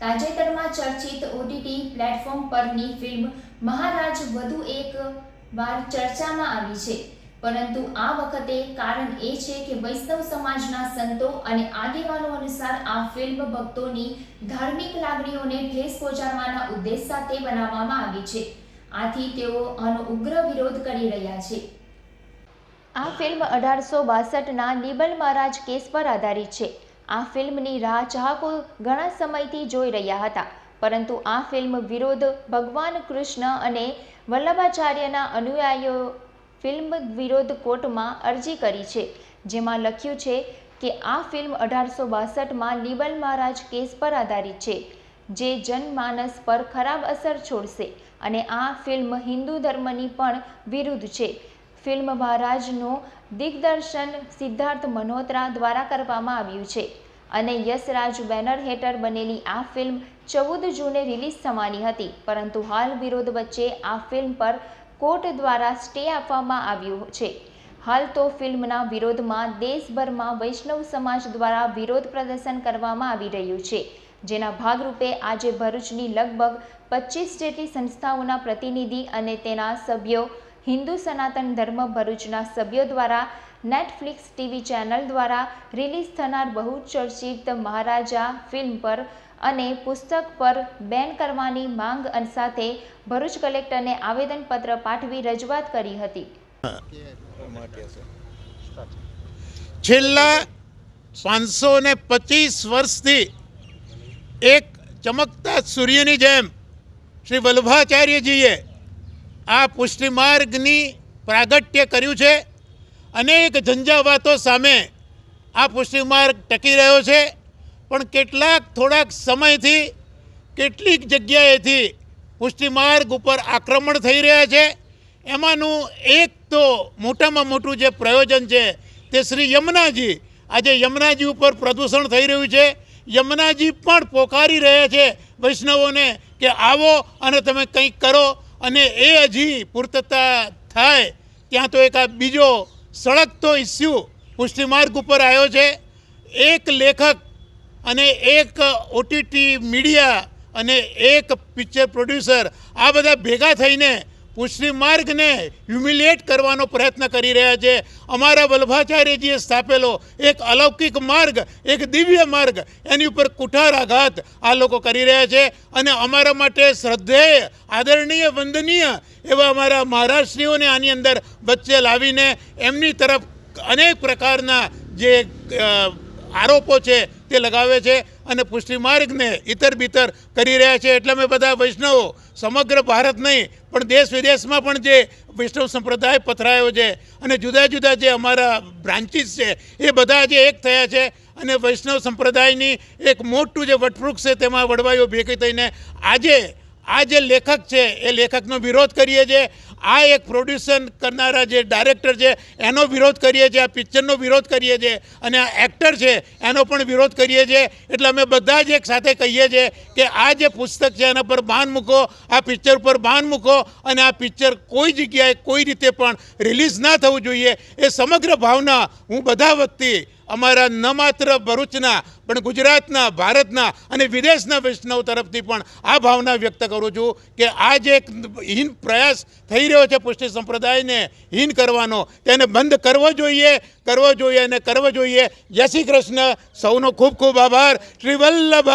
તાજેતરમાં ચર્ચિત OTT platform પરની film મહારાજ વધુ એક વાર ચર્ચામાં આવી છે, પરંતુ આ વખતે કારણ એ છે કે વૈષ્ણવ સમાજના સંતો અને આગેવાનો અનુસાર આ ફિલ્મ ભક્તોની ધાર્મિક લાગણીઓને ઠેસ પહોંચાડવાના ઉદ્દેશ સાથે બનાવવામાં આવી છે. આથી તેઓ આનો ઉગ્ર વિરોધ કરી રહ્યા છે. આ ફિલ્મ 1862ના નિબલ મહારાજ કેસ પર આધારિત છે. આ ફિલ્મની રાહ ચાહકો ઘણા સમયથી જોઈ રહ્યા હતા, પરંતુ આ ફિલ્મ વિરોધ ભગવાન કૃષ્ણ અને વલ્લભાચાર્યના અનુયાયીઓ ફિલ્મ વિરોધ કોર્ટમાં અરજી કરી છે, જેમાં લખ્યું છે કે આ ફિલ્મ 1862માં નિબલ મહારાજ કેસ પર આધારિત છે, જે જનમાનસ પર ખરાબ અસર છોડશે અને આ ફિલ્મ હિન્દુ ધર્મની પણ વિરુદ્ધ છે. ફિલ્મ મહારાજનું દિગ્દર્શન સિદ્ધાર્થ મલ્હોત્રા દ્વારા કરવામાં આવ્યું છે અને યશરાજ બેનર હેઠળ બનેલી આ ફિલ્મ 14 જૂને રિલીઝ થવાની હતી, પરંતુ હાલ વિરોધ વચ્ચે આ ફિલ્મ પર કોર્ટ દ્વારા સ્ટે આપવામાં આવ્યું છે. હાલ તો ફિલ્મના વિરોધમાં દેશભરમાં વૈષ્ણવ સમાજ દ્વારા વિરોધ પ્રદર્શન કરવામાં આવી રહ્યું છે, જેના ભાગરૂપે આજે ભરૂચની લગભગ 25 જેટલી સંસ્થાઓના પ્રતિનિધિ અને તેના સભ્યો હિન્દુ સનાતન ધર્મ ભરૂચના સભ્યો દ્વારા નેટફ્લિક્સ ટીવી ચેનલ દ્વારા રિલીઝ થનાર બહુચર્ચિત મહારાજા ફિલ્મ પર અને પુસ્તક પર બેન કરવાની માંગ સાથે ભરૂચ કલેક્ટરને આવેદનપત્ર પાઠવી રજૂઆત કરી હતી. છેલ્લા 525 વર્ષથી એક ચમકતા સૂર્યની જેમ શ્રી વલ્લભાચાર્યજીએ આ પુષ્ટિ માર્ગની પ્રાગટ્ય કર્યું છે. અનેક ઝંઝાવાતો સામે આ પુષ્ટિ માર્ગ ટકી રહ્યો છે, પણ થોડાક સમયથી કેટલીક જગ્યાએથી પુષ્ટિ માર્ગ ઉપર આક્રમણ થઈ રહ્યા છે. એમાંનું એક તો મોટામાં મોટું જે પ્રયોજન છે તે શ્રી યમુનાજી. આજે યમુનાજી ઉપર પ્રદૂષણ થઈ રહ્યું છે. યમુનાજી પણ પોકારી રહ્યા છે વૈષ્ણવોને કે આવો અને તમે કંઈક કરો, અને એ હજી પૂર્તતા થાય ત્યાં તો એક આ બીજો સળગતો ઇસ્યુ પુષ્ટિ માર્ગ ઉપર આવ્યો છે. એક લેખક અને એક ઓટીટી મીડિયા અને એક પિક્ચર પ્રોડ્યુસર આ બધા ભેગા થઈને પુષ્ટિ માર્ગને હ્યુમિલિએટ કરવાનો પ્રયત્ન કરી રહ્યા છે. અમારા વલ્લભાચાર્યજીએ સ્થાપેલો એક અલૌકિક માર્ગ, એક દિવ્ય માર્ગ, એની ઉપર કુઠારાઘાત આ લોકો કરી રહ્યા છે. અને અમારા માટે શ્રદ્ધેય, આદરણીય, વંદનીય એવા અમારા મહારાજશ્રીઓને આની અંદર વચ્ચે લાવીને એમની તરફ અનેક પ્રકારના જે આરોપો છે તે લગાવે છે અને પુષ્ટિ માર્ગને ઇતર બિતર કરી રહ્યા છે. એટલે અમે બધા વૈષ્ણવો સમગ્ર ભારત નહીં પણ દેશ વિદેશમાં પણ જે વૈષ્ણવ સંપ્રદાય પથરાયો છે અને જુદા જુદા જે અમારા બ્રાન્ચીસ છે એ બધા જે એક થયા છે અને વૈષ્ણવ સંપ્રદાયની એક મોટું જે વટવૃક્ષ છે તેમાં વડવાઈઓ ભેગી થઈને આજે આ જે લેખક છે એ લેખકનો વિરોધ કરીએ છીએ. આ એક પ્રોડ્યુસન કરનારા જે ડાયરેક્ટર છે એનો વિરોધ કરીએ છીએ. આ પિક્ચરનો વિરોધ કરીએ છીએ અને આ એક્ટર છે એનો પણ વિરોધ કરીએ છીએ. એટલે અમે બધા જ એક સાથે કહીએ છીએ કે આ જે પુસ્તક છે એના પર બાન મૂકો, આ પિક્ચર પર બાન મૂકો અને આ પિક્ચર કોઈ જગ્યાએ કોઈ રીતે પણ રિલીઝ ના થવું જોઈએ. એ સમગ્ર ભાવના હું બધા વતી અમારા ન માત્ર ભરૂચના પણ ગુજરાતના, ભારતના અને વિદેશના વૈષ્ણવ તરફથી પણ આ ભાવના વ્યક્ત કરું છું કે આ જે એક હીન પ્રયાસ થઈ રહ્યો છે પુષ્ટિ સંપ્રદાયને હીન કરવાનો, તેને બંધ કરવો જોઈએ અને કરવો જોઈએ. જય શ્રી કૃષ્ણ. સૌનો ખૂબ ખૂબ આભાર. શ્રી વલ્લભ